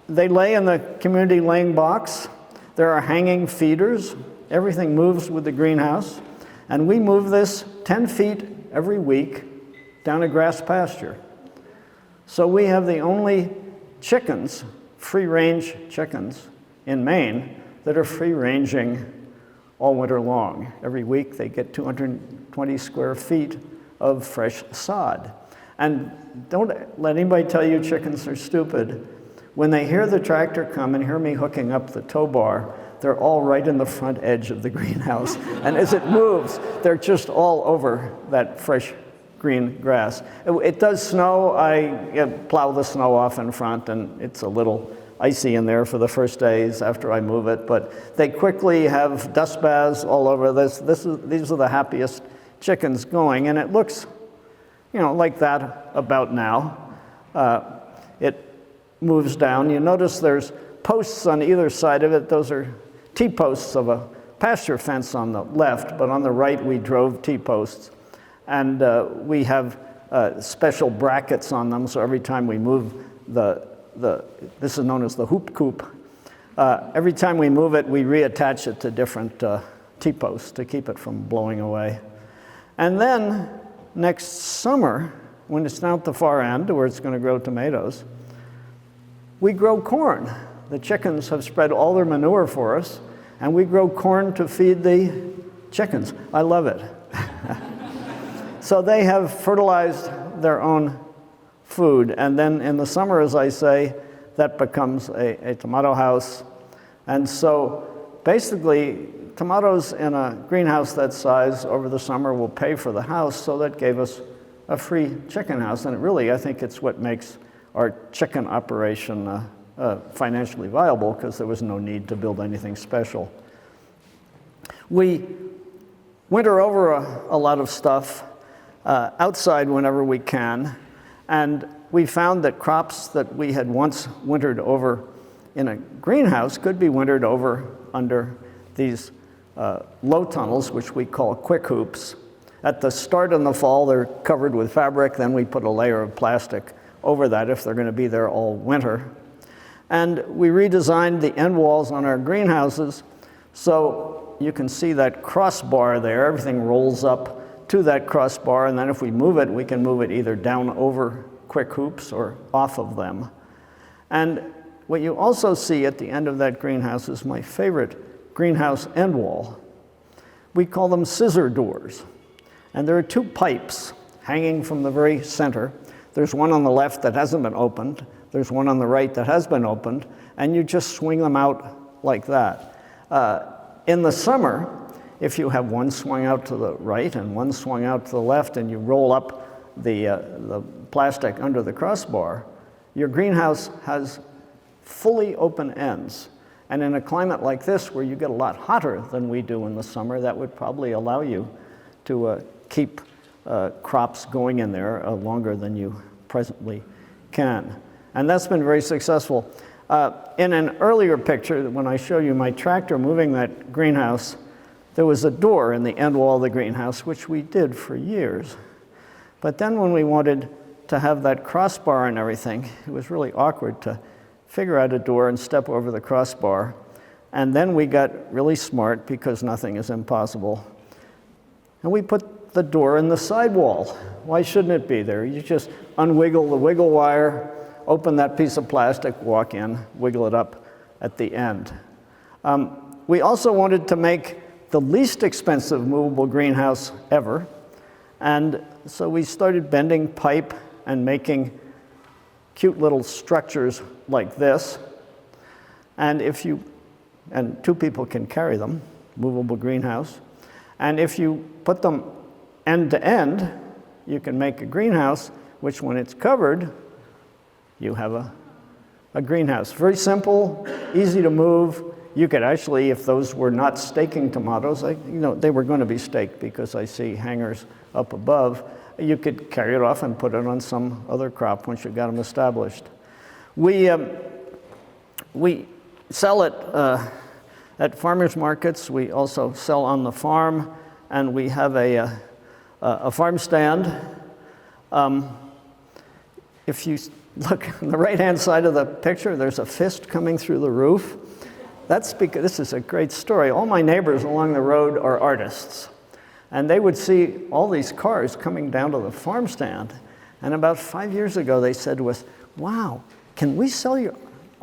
they lay in the community laying box. There are hanging feeders. Everything moves with the greenhouse. And we move this 10 feet every week down a grass pasture. So we have the only chickens, free-range chickens in Maine, that are free-ranging all winter long. Every week they get 220 square feet of fresh sod. And don't let anybody tell you chickens are stupid. When they hear the tractor come and hear me hooking up the tow bar, they're all right in the front edge of the greenhouse. And as it moves, they're just all over that fresh green grass. It does snow. I plow the snow off in front, and it's a little icy in there for the first days after I move it. But they quickly have dust baths all over this. These are the happiest chickens going, and it looks, like that about now. It moves down. You notice there's posts on either side of it. Those are T-posts of a pasture fence on the left, but on the right we drove T-posts. And we have special brackets on them, so every time we move this is known as the Hoop Coop. Every time we move it, we reattach it to different T-posts to keep it from blowing away. And then next summer, when it's down at the far end where it's going to grow tomatoes, we grow corn. The chickens have spread all their manure for us, and we grow corn to feed the chickens. I love it. So they have fertilized their own food, and then in the summer, as I say, that becomes a tomato house. And so basically, tomatoes in a greenhouse that size over the summer will pay for the house, so that gave us a free chicken house. And really, I think it's what makes our chicken operation financially viable, because there was no need to build anything special. We winter over a lot of stuff outside whenever we can. And we found that crops that we had once wintered over in a greenhouse could be wintered over under these low tunnels, which we call quick hoops. At the start in the fall, they're covered with fabric. Then we put a layer of plastic over that if they're going to be there all winter. And we redesigned the end walls on our greenhouses so you can see that crossbar there. Everything rolls up to that crossbar, and then if we move it, we can move it either down over quick hoops or off of them. And what you also see at the end of that greenhouse is my favorite greenhouse end wall. We call them scissor doors. And there are two pipes hanging from the very center. There's one on the left that hasn't been opened. There's one on the right that has been opened. And you just swing them out like that. In the summer, if you have one swung out to the right and one swung out to the left, and you roll up the plastic under the crossbar, your greenhouse has fully open ends. And in a climate like this, where you get a lot hotter than we do in the summer, that would probably allow you to keep crops going in there longer than you presently can. And that's been very successful. In an earlier picture, when I show you my tractor moving that greenhouse, there was a door in the end wall of the greenhouse, which we did for years. But then when we wanted to have that crossbar and everything, it was really awkward to figure out a door and step over the crossbar. And then we got really smart, because nothing is impossible. And we put the door in the sidewall. Why shouldn't it be there? You just unwiggle the wiggle wire, open that piece of plastic, walk in, wiggle it up at the end. We also wanted to make the least expensive movable greenhouse ever. And so we started bending pipe and making cute little structures like this. And and two people can carry them, movable greenhouse. And if you put them end to end, you can make a greenhouse, which when it's covered, you have a greenhouse. Very simple, easy to move. You could actually, if those were not staking tomatoes, they were going to be staked because I see hangers up above. You could carry it off and put it on some other crop once you got them established. We sell it at farmers markets. We also sell on the farm, and we have a farm stand. If you look on the right-hand side of the picture, there's a fist coming through the roof. That's because this is a great story. All my neighbors along the road are artists, and they would see all these cars coming down to the farm stand. And about 5 years ago, they said to us, "Wow, can we sell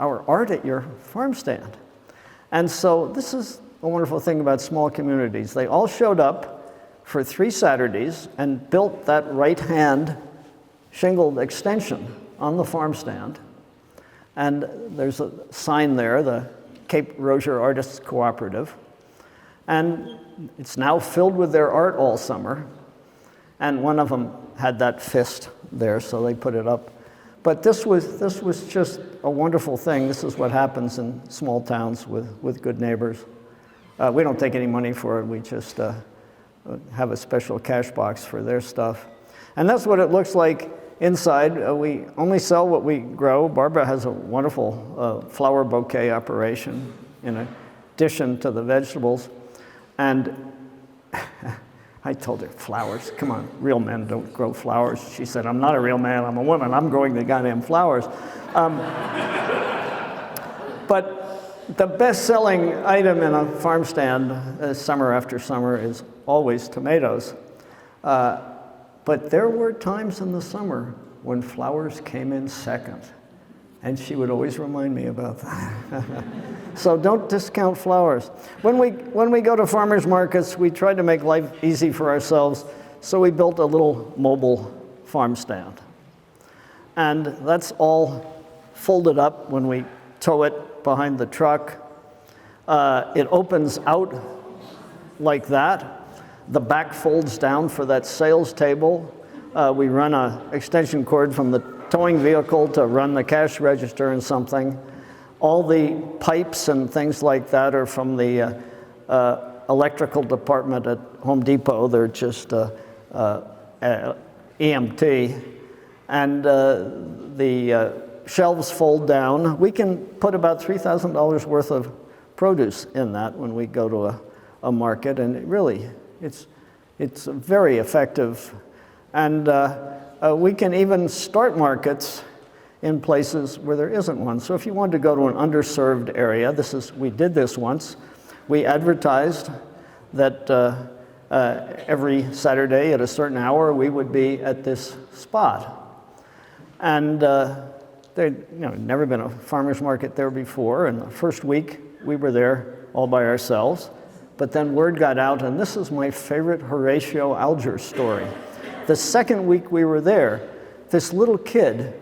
our art at your farm stand?" And so this is a wonderful thing about small communities. They all showed up for 3 Saturdays and built that right-hand shingled extension on the farm stand. And there's a sign there, the Cape Rozier Artists Cooperative. And it's now filled with their art all summer. And one of them had that fist there, so they put it up. But this was just a wonderful thing. This is what happens in small towns with good neighbors. We don't take any money for it. We just have a special cash box for their stuff. And that's what it looks like inside. We only sell what we grow. Barbara has a wonderful flower bouquet operation in addition to the vegetables. And I told her, flowers, come on, real men don't grow flowers. She said, "I'm not a real man, I'm a woman, I'm growing the goddamn flowers." But the best-selling item in a farm stand, summer after summer, is always tomatoes. But there were times in the summer when flowers came in second, and she would always remind me about that. So don't discount flowers. When we go to farmers markets, we try to make life easy for ourselves, so we built a little mobile farm stand. And that's all folded up when we tow it behind the truck. It opens out like that. The back folds down for that sales table. We run an extension cord from the towing vehicle to run the cash register and something. All the pipes and things like that are from the electrical department at Home Depot. They're just EMT. And the shelves fold down. We can put about $3,000 worth of produce in that when we go to a market, and it's very effective. And we can even start markets in places where there isn't one. So if you wanted to go to an underserved area, we did this once. We advertised that every Saturday at a certain hour we would be at this spot. And there'd never been a farmer's market there before, and the first week we were there all by ourselves. But then word got out, and this is my favorite Horatio Alger story. The second week we were there, this little kid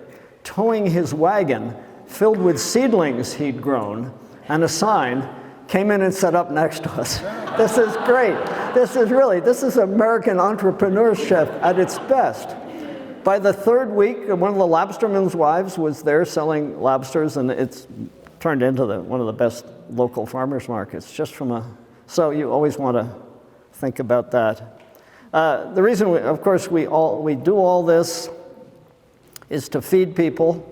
towing his wagon filled with seedlings he'd grown and a sign came in and set up next to us. This is great. This is American entrepreneurship at its best. By the third week, one of the lobstermen's wives was there selling lobsters, and it's turned into one of the best local farmers markets so you always want to think about that. The reason, of course, we do all this is to feed people.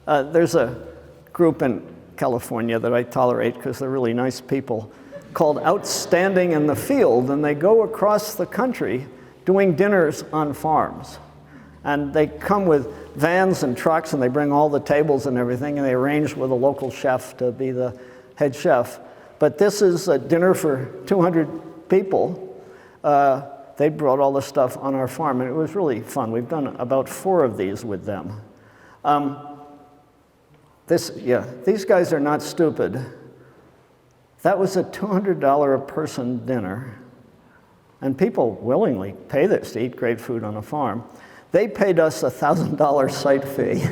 There's a group in California that I tolerate because they're really nice people called Outstanding in the Field, and they go across the country doing dinners on farms. And they come with vans and trucks, and they bring all the tables and everything, and they arrange with a local chef to be the head chef. But this is a dinner for 200 people. They brought all the stuff on our farm, and it was really fun. We've done about 4 of these with them. These guys are not stupid. That was a $200 a person dinner, and people willingly pay this to eat great food on a farm. They paid us a $1,000 site fee.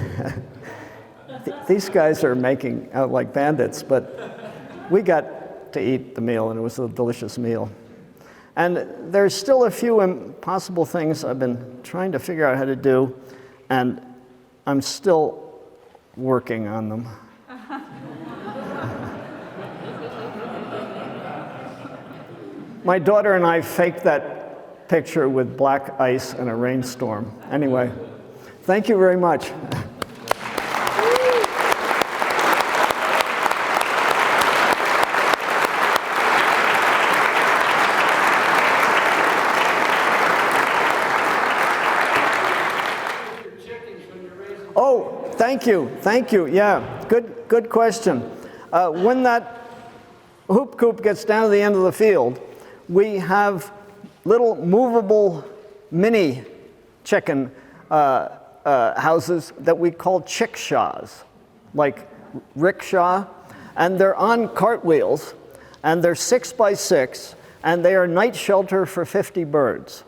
These guys are making out like bandits, but we got to eat the meal, and it was a delicious meal. And there's still a few impossible things I've been trying to figure out how to do, and I'm still working on them. My daughter and I faked that picture with black ice and a rainstorm. Anyway, thank you very much. Oh, thank you. Yeah, good question. When that hoop coop gets down to the end of the field, we have little movable mini chicken houses that we call chickshaws, like rickshaw, and they're on cartwheels, and they're 6 by 6, and they are night shelter for 50 birds.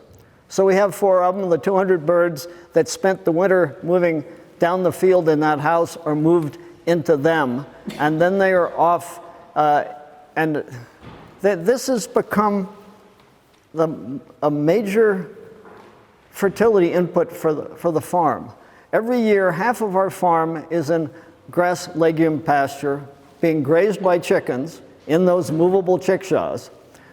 So we have 4 of them. The 200 birds that spent the winter moving down the field in that house are moved into them, and then they are off, and this has become a major fertility input for the farm. Every year, half of our farm is in grass legume pasture being grazed by chickens in those movable chickshaws,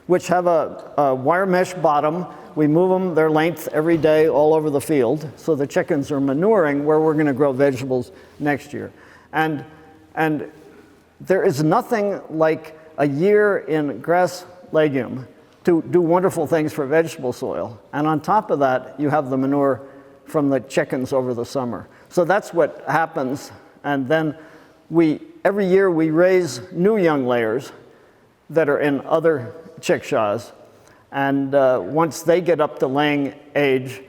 which have a wire mesh bottom. We move them their length every day all over the field, so the chickens are manuring where we're going to grow vegetables next year. And there is nothing like a year in grass legume to do wonderful things for vegetable soil. And on top of that, you have the manure from the chickens over the summer. So that's what happens. And then every year we raise new young layers that are in other chickshaws. And once they get up to laying age,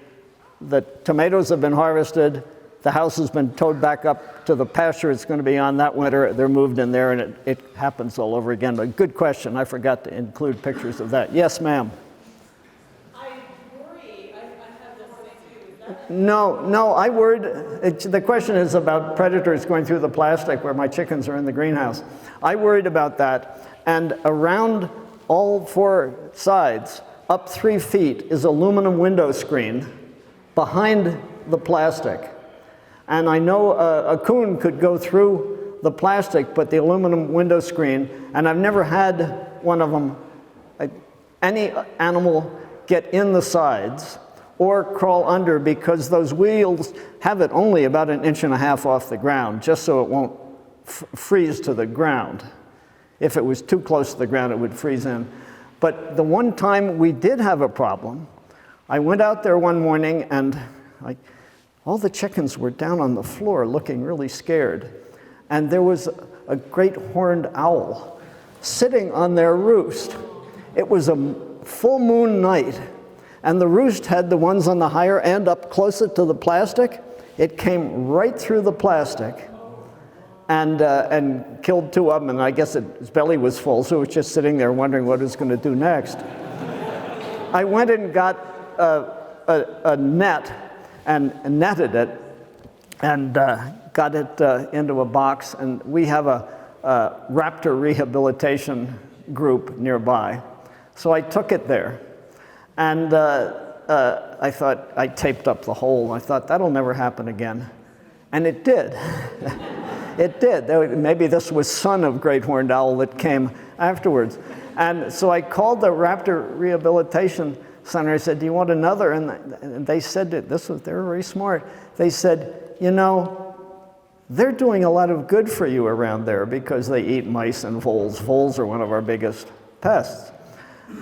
the tomatoes have been harvested, the house has been towed back up to the pasture it's going to be on that winter, they're moved in there, and it happens all over again. But good question, I forgot to include pictures of that. Yes, ma'am? I worry, I have this thing too. No, I worried, the question is about predators going through the plastic where my chickens are in the greenhouse. I worried about that, and around all 4 sides, up 3 feet, is aluminum window screen behind the plastic. And I know a coon could go through the plastic, but the aluminum window screen, and I've never had one of them any animal get in the sides or crawl under, because those wheels have it only about 1.5 inches off the ground, just so it won't freeze to the ground. If it was too close to the ground, it would freeze in. But the one time we did have a problem, I went out there one morning and all the chickens were down on the floor looking really scared. And there was a great horned owl sitting on their roost. It was a full moon night, and the roost had the ones on the higher end up closer to the plastic. It came right through the plastic and killed 2 of them, and I guess its belly was full, so it was just sitting there wondering what it was going to do next. I went and got a net and netted it and got it into a box, and we have a raptor rehabilitation group nearby. So I took it there, and I thought, I taped up the hole. I thought, that'll never happen again. And it did. It did. Maybe this was son of great horned owl that came afterwards. And so I called the Raptor Rehabilitation Center. I said, do you want another? And they said, they were very smart. They said, you know, they're doing a lot of good for you around there because they eat mice and voles. Voles are one of our biggest pests.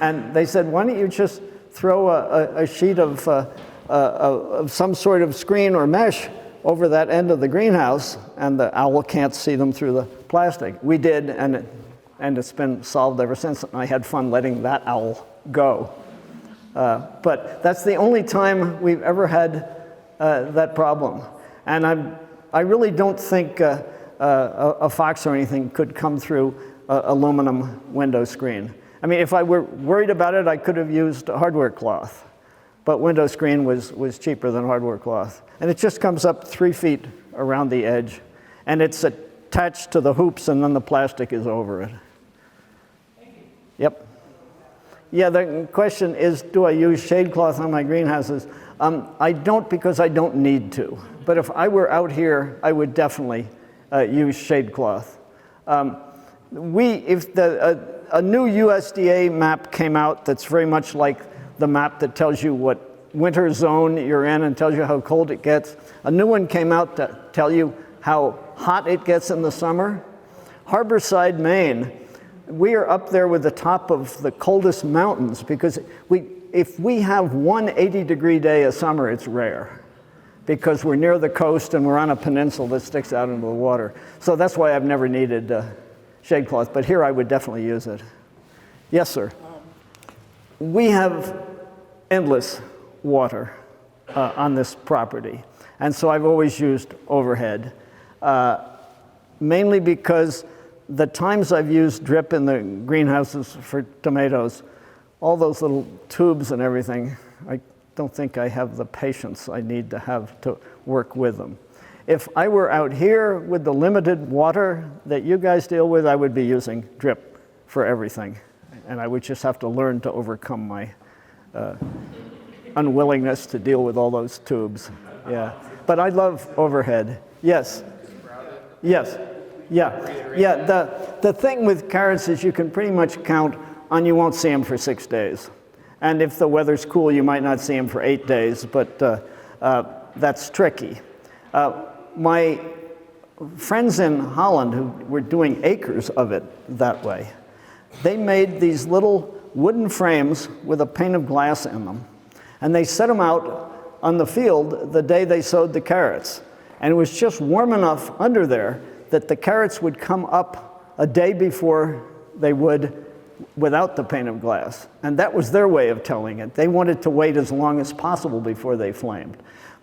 And they said, why don't you just throw a sheet of some sort of screen or mesh over that end of the greenhouse, and the owl can't see them through the plastic. We did, and it's been solved ever since. And I had fun letting that owl go. But that's the only time we've ever had that problem. And I really don't think a fox or anything could come through an aluminum window screen. I mean, if I were worried about it, I could have used hardware cloth. But window screen was cheaper than hardware cloth. And it just comes up 3 feet around the edge. And it's attached to the hoops, and then the plastic is over it. Yep. Yeah, the question is, do I use shade cloth on my greenhouses? I don't, because I don't need to. But if I were out here, I would definitely use shade cloth. If a new USDA map came out that's very much like the map that tells you what winter zone you're in and tells you how cold it gets. A new one came out to tell you how hot it gets in the summer. Harborside, Maine, we are up there with the top of the coldest mountains, because if we have one 80-degree day a summer, it's rare, because we're near the coast and we're on a peninsula that sticks out into the water. So that's why I've never needed shade cloth, but here I would definitely use it. Yes, sir. We have endless water on this property, and so I've always used overhead, mainly because the times I've used drip in the greenhouses for tomatoes, all those little tubes and everything, I don't think I have the patience I need to have to work with them. If I were out here with the limited water that you guys deal with, I would be using drip for everything. And I would just have to learn to overcome my unwillingness to deal with all those tubes. Yeah, but I love overhead. Yes. Yes. Yeah. Yeah. The thing with carrots is you can pretty much count on you won't see them for 6 days. And if the weather's cool, you might not see them for 8 days, but that's tricky. My friends in Holland who were doing acres of it that way, they made these little wooden frames with a pane of glass in them. And they set them out on the field the day they sowed the carrots. And it was just warm enough under there that the carrots would come up a day before they would without the pane of glass. And that was their way of telling it. They wanted to wait as long as possible before they flamed.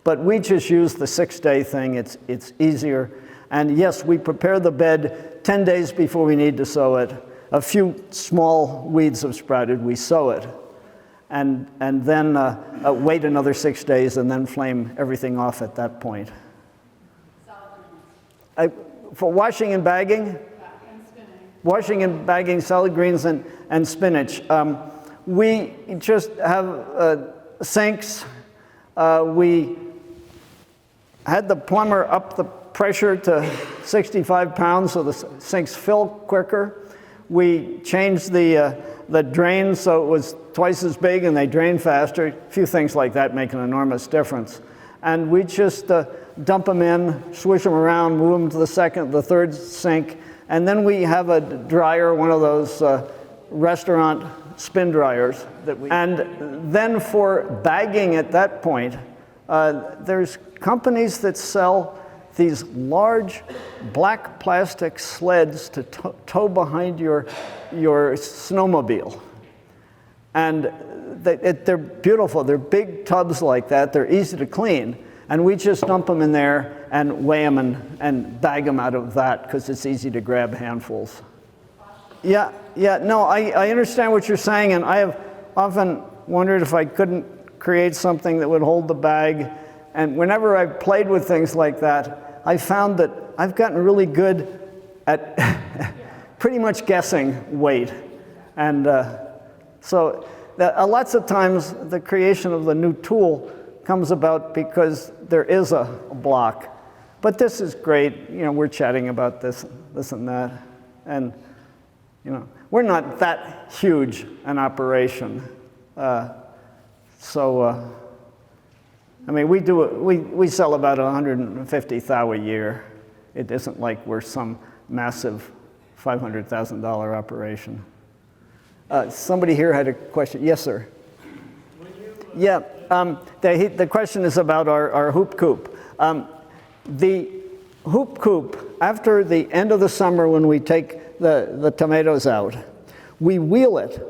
But we just use the 6-day thing. It's easier. And yes, we prepare the bed 10 days before we need to sow it. A few small weeds have sprouted, we sow it. And then wait another 6 days and then flame everything off at that point. For washing and bagging? Washing and bagging salad greens and spinach. We just have sinks. We had the plumber up the pressure to 65 pounds so the sinks fill quicker. We changed the that drained so it was twice as big and they drained faster. A few things like that make an enormous difference. And we just dump them in, swish them around, move them to the second, the third sink, and then we have a dryer, one of those restaurant spin dryers. And then for bagging at that point, there's companies that sell these large black plastic sleds to tow behind your snowmobile. And they're beautiful. They're big tubs like that. They're easy to clean. And we just dump them in there and weigh them and bag them out of that because it's easy to grab handfuls. Yeah, no, I understand what you're saying, and I have often wondered if I couldn't create something that would hold the bag. And whenever I've played with things like that, I found that I've gotten really good at pretty much guessing weight. And so lots of times the creation of the new tool comes about because there is a block. But this is great. You know, we're chatting about this and that. And, you know, we're not that huge an operation. I mean, we sell about 150 thou a year. It isn't like we're some massive $500,000 operation. Somebody here had a question. Yes, sir. Yeah, the question is about our Hoop Coop. The Hoop Coop, after the end of the summer when we take the tomatoes out, we wheel it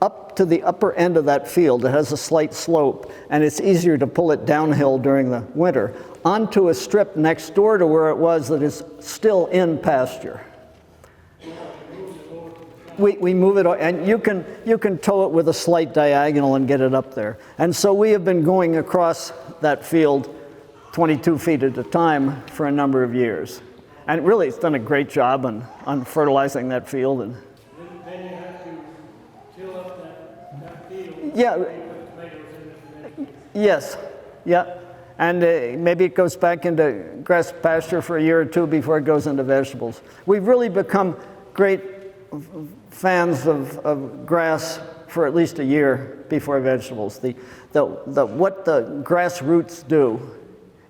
up to the upper end of that field. It has a slight slope, and it's easier to pull it downhill during the winter, onto a strip next door to where it was that is still in pasture. We move it, and you can tow it with a slight diagonal and get it up there. And so we have been going across that field 22 feet at a time for a number of years. And really, it's done a great job on fertilizing that field. And then you have to till up that field. Yeah. Yes. Yeah. And maybe it goes back into grass pasture for a year or two before it goes into vegetables. We've really become great fans of grass for at least a year before vegetables. What the grass roots do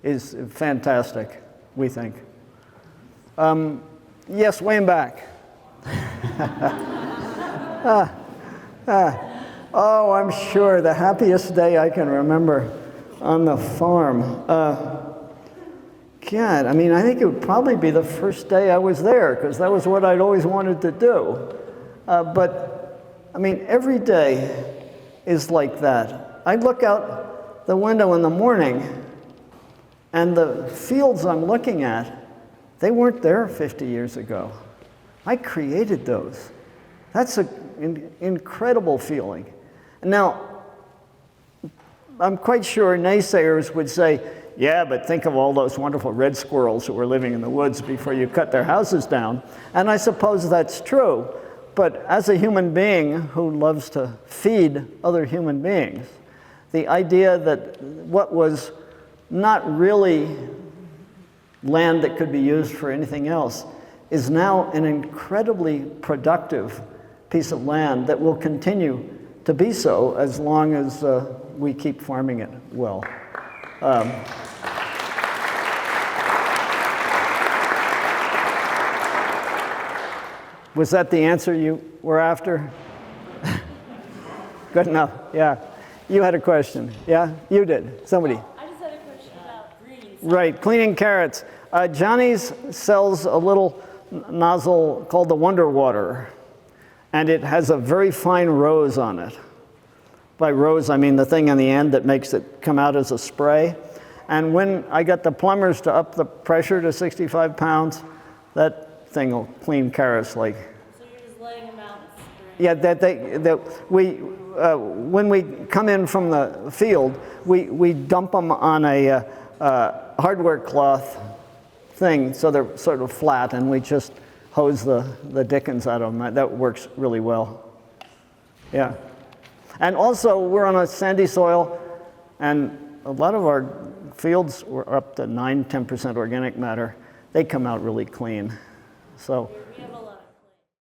is fantastic, we think. Yes, way in back. Oh, I'm sure the happiest day I can remember on the farm. God, I mean, I think it would probably be the first day I was there, because that was what I'd always wanted to do. But, I mean, every day is like that. I look out the window in the morning, and the fields I'm looking at, they weren't there 50 years ago. I created those. That's an incredible feeling. Now, I'm quite sure naysayers would say, yeah, but think of all those wonderful red squirrels who were living in the woods before you cut their houses down. And I suppose that's true. But as a human being who loves to feed other human beings, the idea that what was not really land that could be used for anything else is now an incredibly productive piece of land that will continue to be so as long as we keep farming it well. Was that the answer you were after? Good enough, yeah. You had a question, yeah? You did, somebody. I just had a question about greens. Right, cleaning carrots. Johnny's sells a little nozzle called the Wonder Water, and it has a very fine rose on it. By rose, I mean the thing on the end that makes it come out as a spray. And when I got the plumbers to up the pressure to 65 pounds, that thing will clean carrots like. So you're just letting them out and spraying? Yeah, when we come in from the field, we dump them on a hardware cloth thing so they're sort of flat, and we just hose the dickens out of them. That works really well. Yeah. And also, we're on a sandy soil, and a lot of our fields were up to 9–10% organic matter. They come out really clean. So. We have a